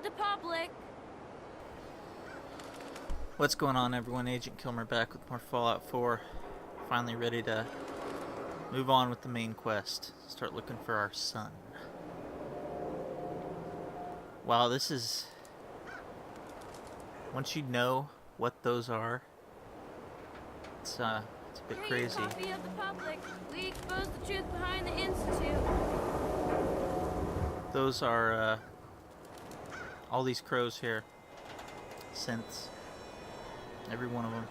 of the public. What's going on, everyone? Agent Kilmer back with more Fallout 4. Finally ready to move on with the main quest. Start looking for our son. Wow, this is... Once you know what those are, it's a bit crazy. Copy of the public. We expose the truth behind the Institute. Those are all these crows here. Synths. Every one of them.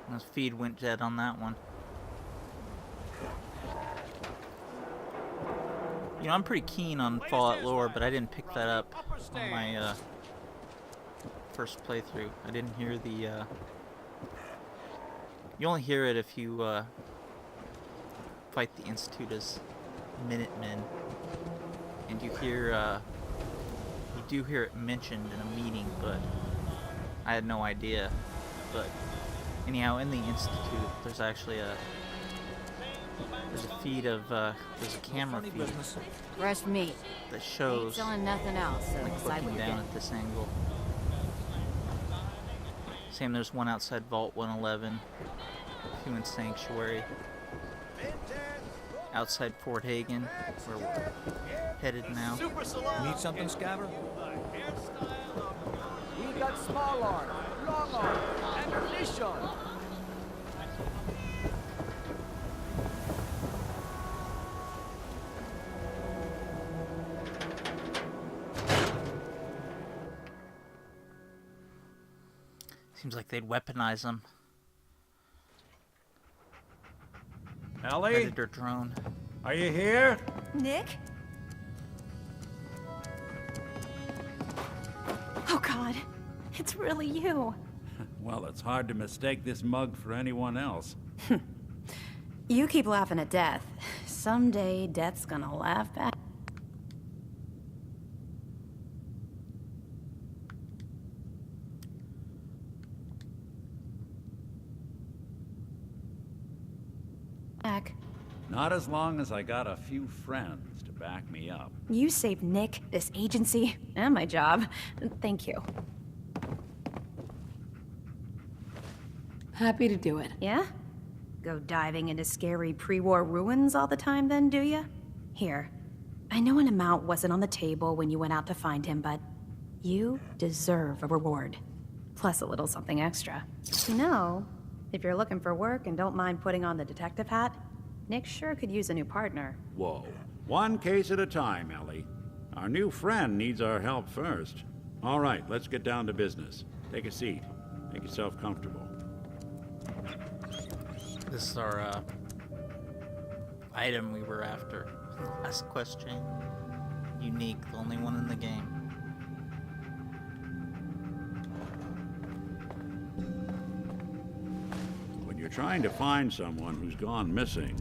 The feed went dead on that one. You know, I'm pretty keen on Fallout lore, but I didn't pick that up on my first playthrough. I didn't hear the... You only hear it if you fight the Institute as Minutemen, and you hear you do hear it mentioned in a meeting, but I had no idea. But anyhow, in the Institute, there's actually a feed of there's a camera feed Fresh meat. that shows Ain't selling nothing else, so like decide what looking you're down getting. at this angle. Same, there's one outside Vault 111, Human Sanctuary, outside Fort Hagen, where we're headed now. Need something, Scaver? We got small arms, long arms, ammunition. Seems like they'd weaponize them. Ellie, Predator drone. are you here? Nick? Oh God, it's really you. Well, it's hard to mistake this mug for anyone else. You keep laughing at death. Someday, death's gonna laugh back. Not as long as I got a few friends to back me up. You saved Nick, this agency, and my job. Thank you. Happy to do it. Yeah? Go diving into scary pre-war ruins all the time then, do ya? Here. I know an amount wasn't on the table when you went out to find him, but you deserve a reward. Plus a little something extra. You know, if you're looking for work and don't mind putting on the detective hat, Nick sure could use a new partner. Whoa. One case at a time, Ellie. Our new friend needs our help first. All right, let's get down to business. Take a seat. Make yourself comfortable. This is our item we were after. Last question. Unique, the only one in the game. When you're trying to find someone who's gone missing,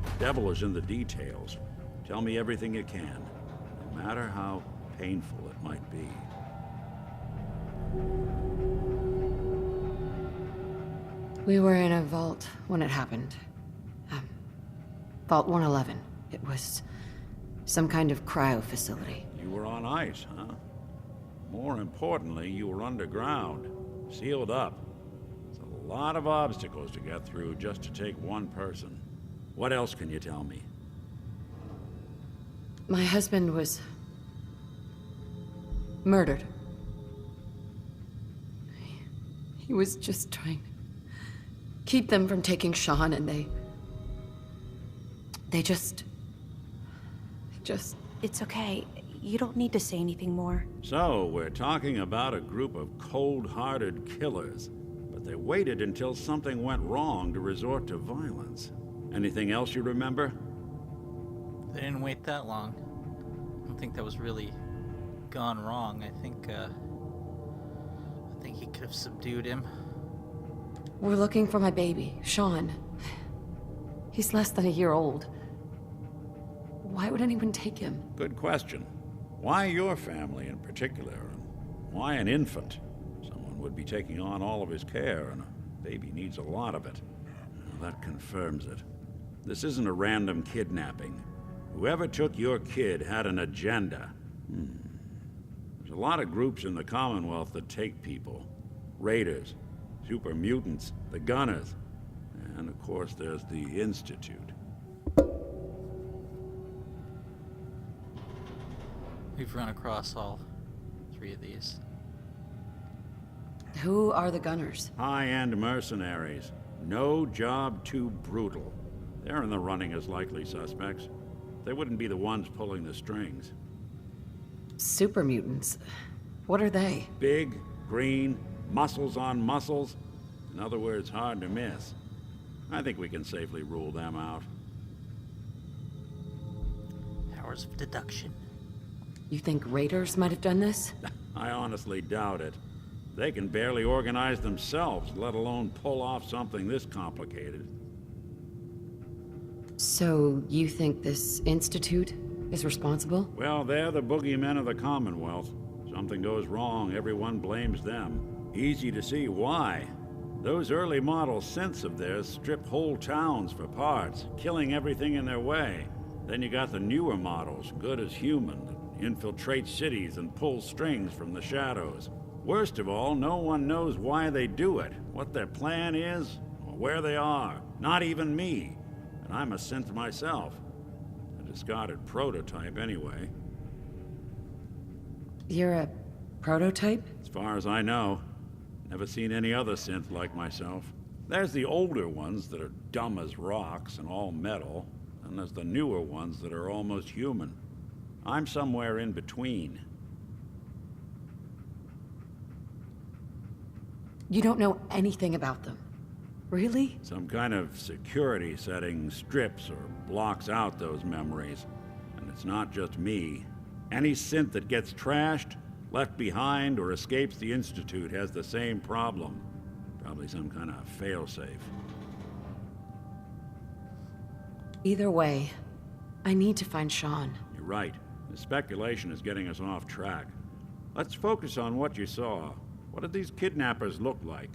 the devil is in the details. Tell me everything you can, no matter how painful it might be. We were in a vault when it happened. Vault 111. It was some kind of cryo facility. You were on ice, huh? More importantly, you were underground, sealed up. It's a lot of obstacles to get through just to take one person. What else can you tell me? My husband was murdered. He was just trying to keep them from taking Sean, and they just... It's okay. You don't need to say anything more. So, we're talking about a group of cold-hearted killers, but they waited until something went wrong to resort to violence. Anything else you remember? They didn't wait that long. I don't think that was really gone wrong. I think he could have subdued him. We're looking for my baby, Sean. He's less than a year old. Why would anyone take him? Good question. Why your family in particular? And why an infant? Someone would be taking on all of his care, and a baby needs a lot of it. That confirms it. This isn't a random kidnapping. Whoever took your kid had an agenda. There's a lot of groups in the Commonwealth that take people. Raiders, super mutants, the Gunners, and of course there's the Institute. We've run across all three of these. Who are the Gunners? High-end mercenaries. No job too brutal. They're in the running as likely suspects. They wouldn't be the ones pulling the strings. Super mutants. What are they? Big, green, muscles on muscles. In other words, hard to miss. I think we can safely rule them out. Powers of deduction. You think raiders might have done this? I honestly doubt it. They can barely organize themselves, let alone pull off something this complicated. So, you think this Institute is responsible? Well, they're the boogeymen of the Commonwealth. Something goes wrong, everyone blames them. Easy to see why. Those early model synths of theirs strip whole towns for parts, killing everything in their way. Then you got the newer models, good as human, that infiltrate cities and pull strings from the shadows. Worst of all, no one knows why they do it, what their plan is, or where they are. Not even me. And I'm a synth myself. A discarded prototype anyway. You're a prototype? As far as I know. Never seen any other synth like myself. There's the older ones that are dumb as rocks and all metal, and there's the newer ones that are almost human. I'm somewhere in between. You don't know anything about them. Really? Some kind of security setting strips or blocks out those memories. And it's not just me. Any synth that gets trashed, left behind, or escapes the Institute has the same problem. Probably some kind of failsafe. Either way, I need to find Sean. You're right. The speculation is getting us off track. Let's focus on what you saw. What did these kidnappers look like?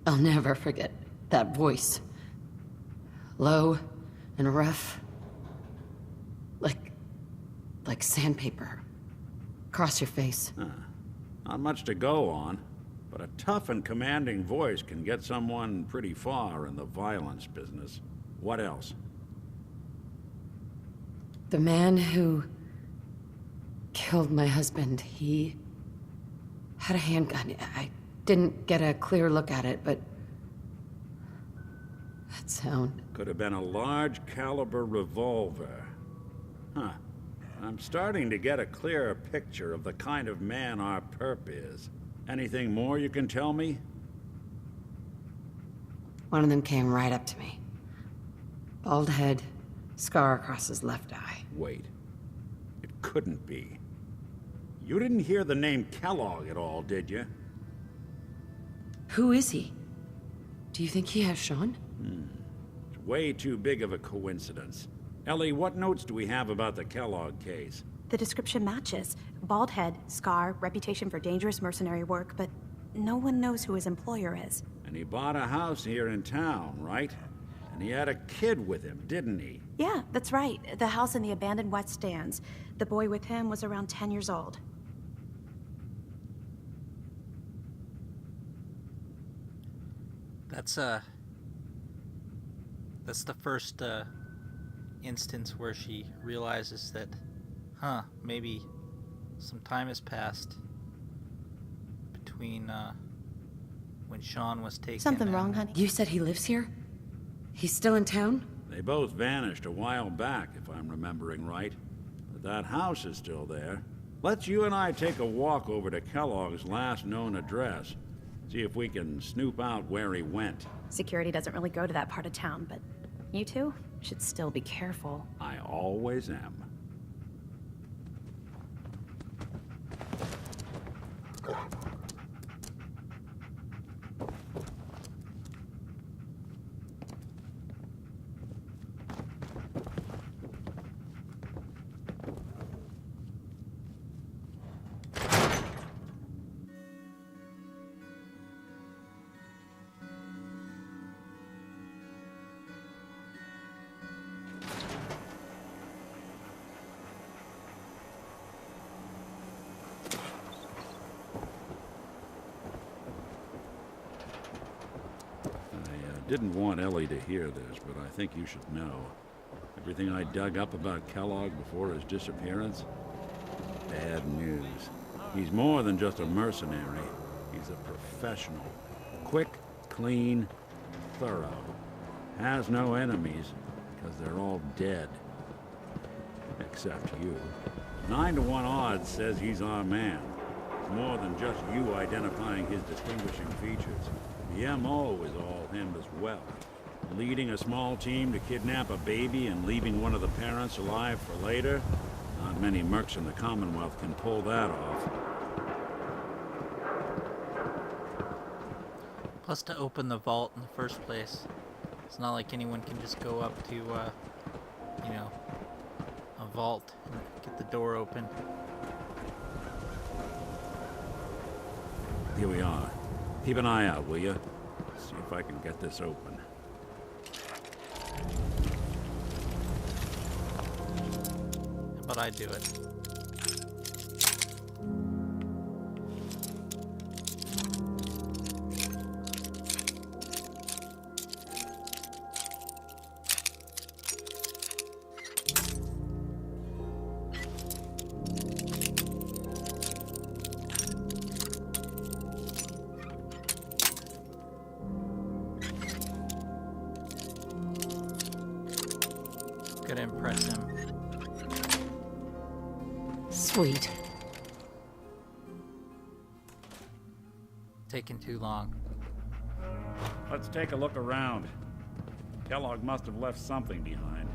I'll never forget that voice. Low and rough. Like sandpaper. Across your face. Not much to go on, but a tough and commanding voice can get someone pretty far in the violence business. What else? The man who killed my husband, he had a handgun. I didn't get a clear look at it, but that sound. Could have been a large caliber revolver. Huh. I'm starting to get a clearer picture of the kind of man our perp is. Anything more you can tell me? One of them came right up to me. Bald head, scar across his left eye. Wait. It couldn't be. You didn't hear the name Kellogg at all, did you? Who is he? Do you think he has Sean? It's way too big of a coincidence. Ellie, what notes do we have about the Kellogg case? The description matches. Bald head, scar, reputation for dangerous mercenary work, but no one knows who his employer is. And he bought a house here in town, right? And he had a kid with him, didn't he? Yeah, that's right. The house in the abandoned West Stands. The boy with him was around 10 years old. That's the first instance where she realizes that, maybe some time has passed between when Sean was taken. Something wrong, honey? You said he lives here? He's still in town? They both vanished a while back, if I'm remembering right. But that house is still there. Let's you and I take a walk over to Kellogg's last known address. See if we can snoop out where he went. Security doesn't really go to that part of town, but you two should still be careful. I always am. Didn't want Ellie to hear this, but I think you should know. Everything I dug up about Kellogg before his disappearance? Bad news. He's more than just a mercenary. He's a professional. Quick, clean, thorough. Has no enemies, because they're all dead. Except you. 9 to 1 odds says he's our man. It's more than just you identifying his distinguishing features. The M.O. is all him as well. Leading a small team to kidnap a baby and leaving one of the parents alive for later? Not many mercs in the Commonwealth can pull that off. Plus, to open the vault in the first place, it's not like anyone can just go up to, you know, a vault and get the door open. Here we are. Keep an eye out, will you? See if I can get this open. How about I do it? Gotta impress him. Sweet. Taking too long. Let's take a look around. Kellogg must have left something behind.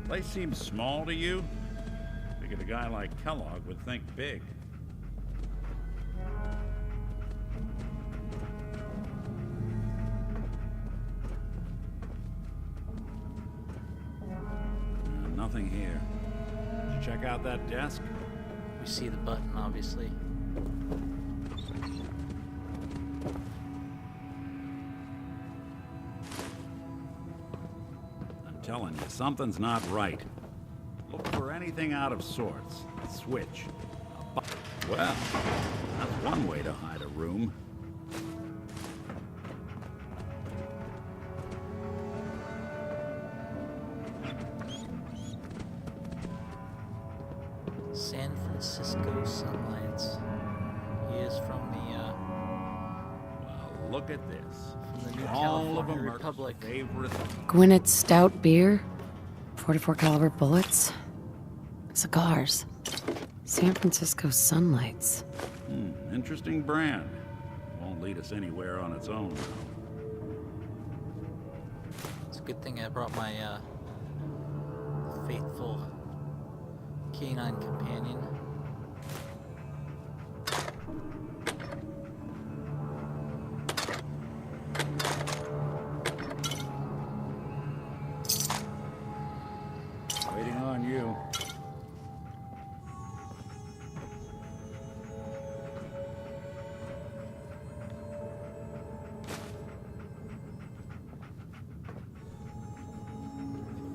Place seems small to you? Figured a guy like Kellogg would think big. Nothing here. Did you check out that desk? We see the button, obviously. I'm telling you, something's not right. Look for anything out of sorts. A switch. Well, that's one way to hide a room. San Francisco Sunlights. He is from the, Well, look at this. from the new All of California them Republic. favorite. Gwinnett Stout beer, 44 caliber bullets, cigars, San Francisco Sunlights. Interesting brand. Won't lead us anywhere on its own, though. It's a good thing I brought my, faithful canine companion. Waiting on you.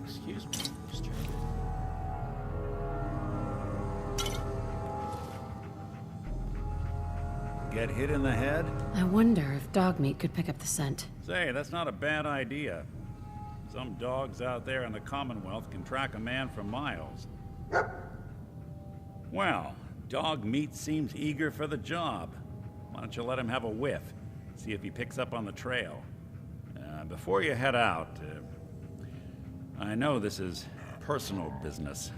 Excuse me, just trying to... Get hit in the head? I wonder if dog meat could pick up the scent. Say, that's not a bad idea. Some dogs out there in the Commonwealth can track a man for miles. Well, dog meat seems eager for the job. Why don't you let him have a whiff? See if he picks up on the trail. Before you head out, I know this is personal business.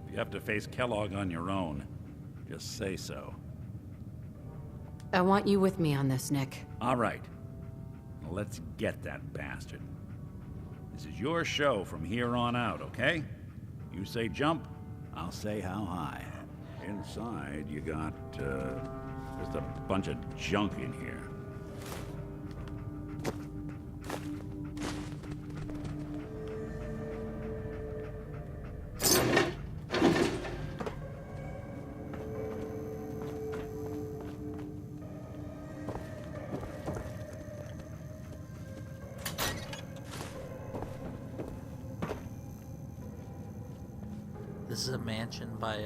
If you have to face Kellogg on your own, just say so. I want you with me on this, Nick. All right. Now let's get that bastard. This is your show from here on out, okay? You say jump, I'll say how high. Inside, you got, just a bunch of junk in here. This is a mansion by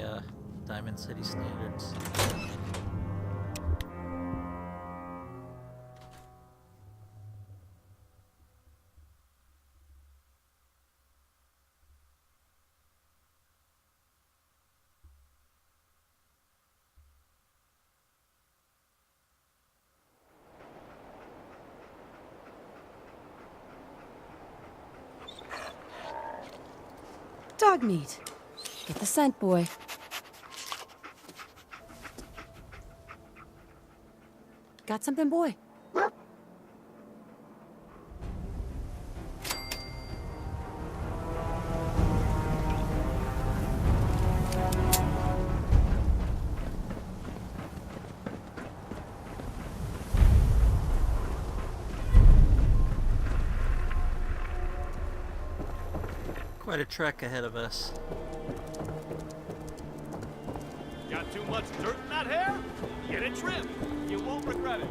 Diamond City standards. Dog meat. Get the scent, boy. Got something, boy? Quite a trek ahead of us. Got too much dirt in that hair? Get it trimmed. You won't regret it.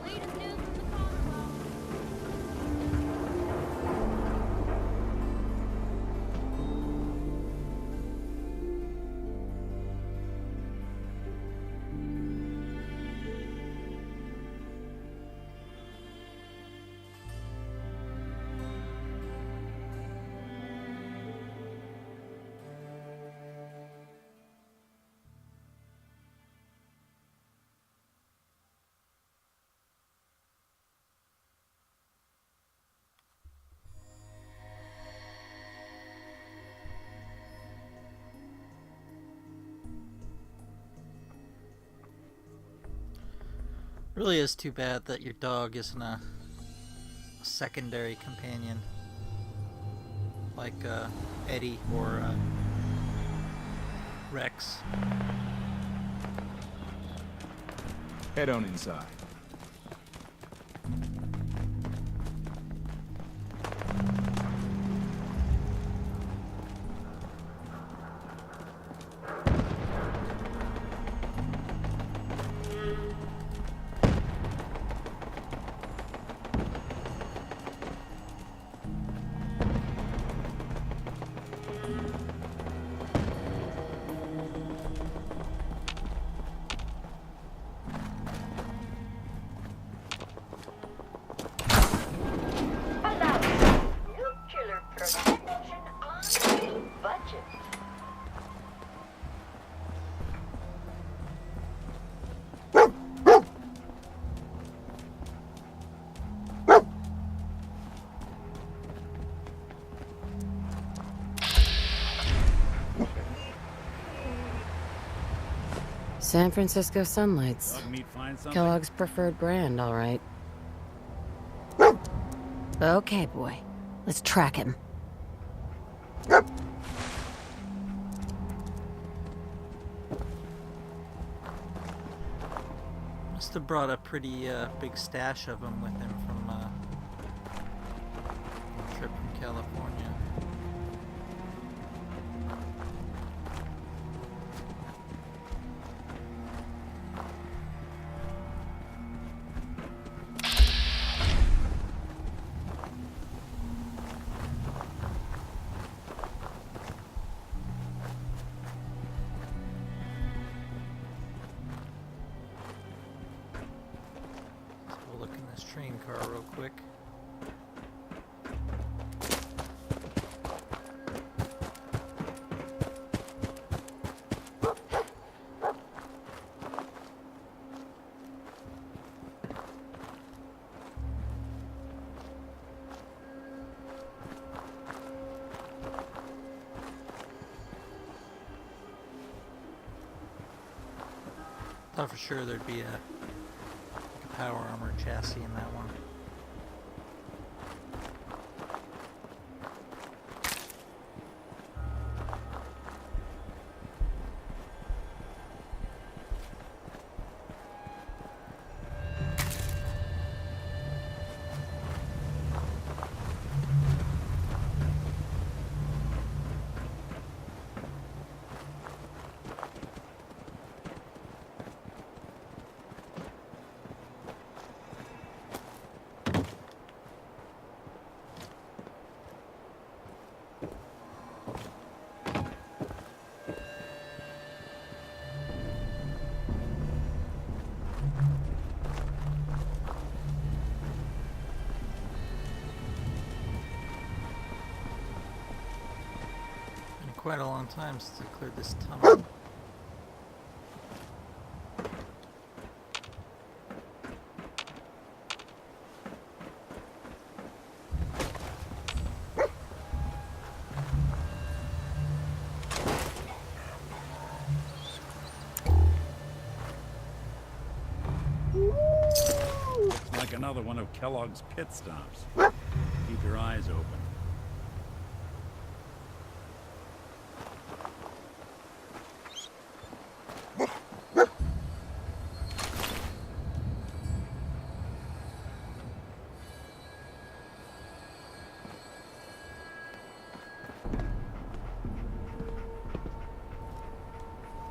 Latest news from the Commonwealth. Really is too bad that your dog isn't a secondary companion like Eddie or Rex. Head on inside. Nuclear protection on a budget. San Francisco Sunlights. Dog meat find something? Kellogg's preferred brand, all right. Okay, boy. Let's track him. Must have brought a pretty big stash of them with him from a trip from California. So we'll look in this train car real quick. Thought for sure there'd be a power armor chassis in that one. quite a long time since I cleared this tunnel. Like another one of Kellogg's pit stops. Keep your eyes open.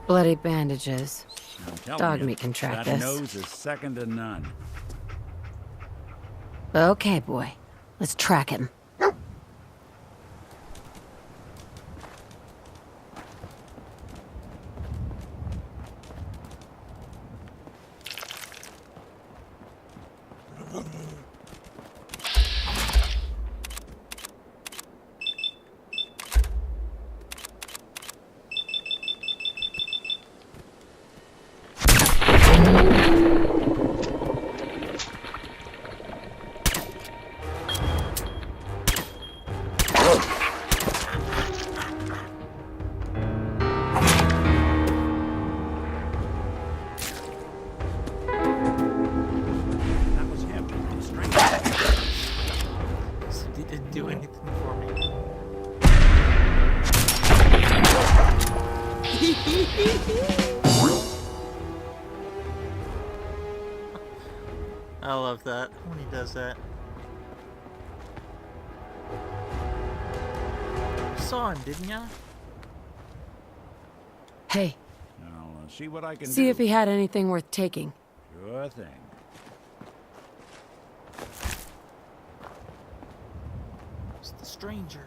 Bloody bandages. I'm telling Dog you, meat can track that this. nose is second to none. Okay, boy. Let's track him. That was him. The stranger. He didn't do anything for me. I love that when he does that. You saw him, didn't ya? Hey, I'll see what I can see do. if he had anything worth taking. Sure thing. It's the stranger.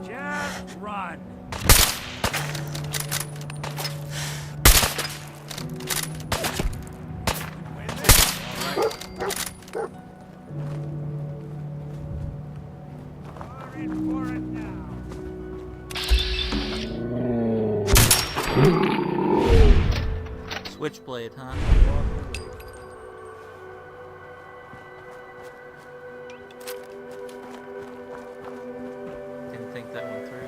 Just run. Switchblade, huh? Didn't think that one through.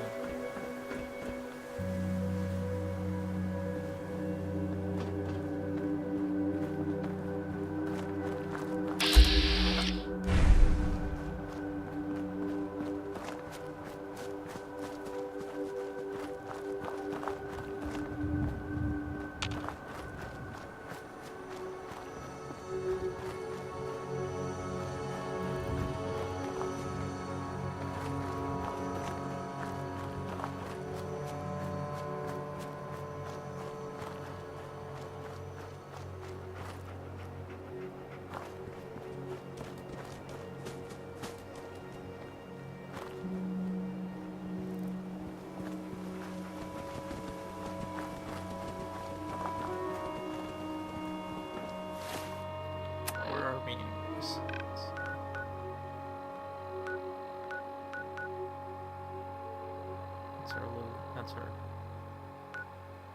That's our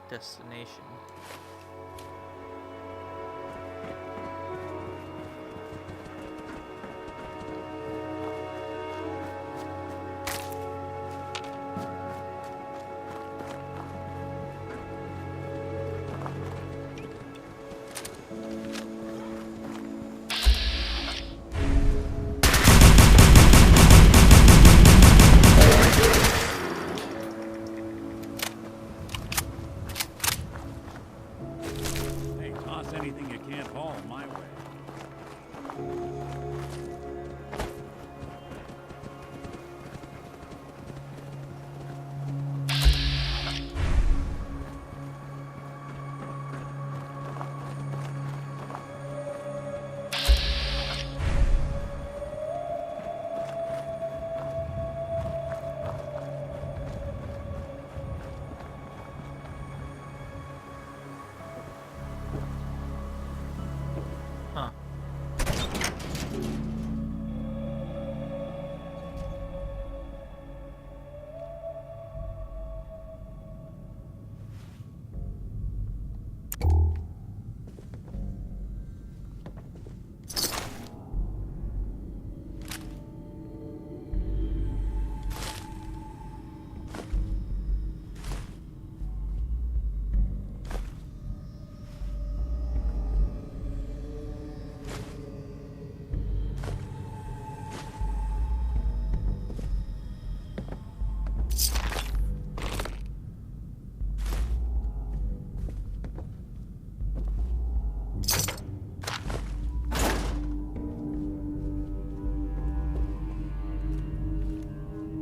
destination. Hey, toss anything you can't haul my way. Huh.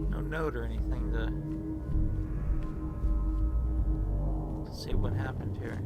No note or anything to say what happened here.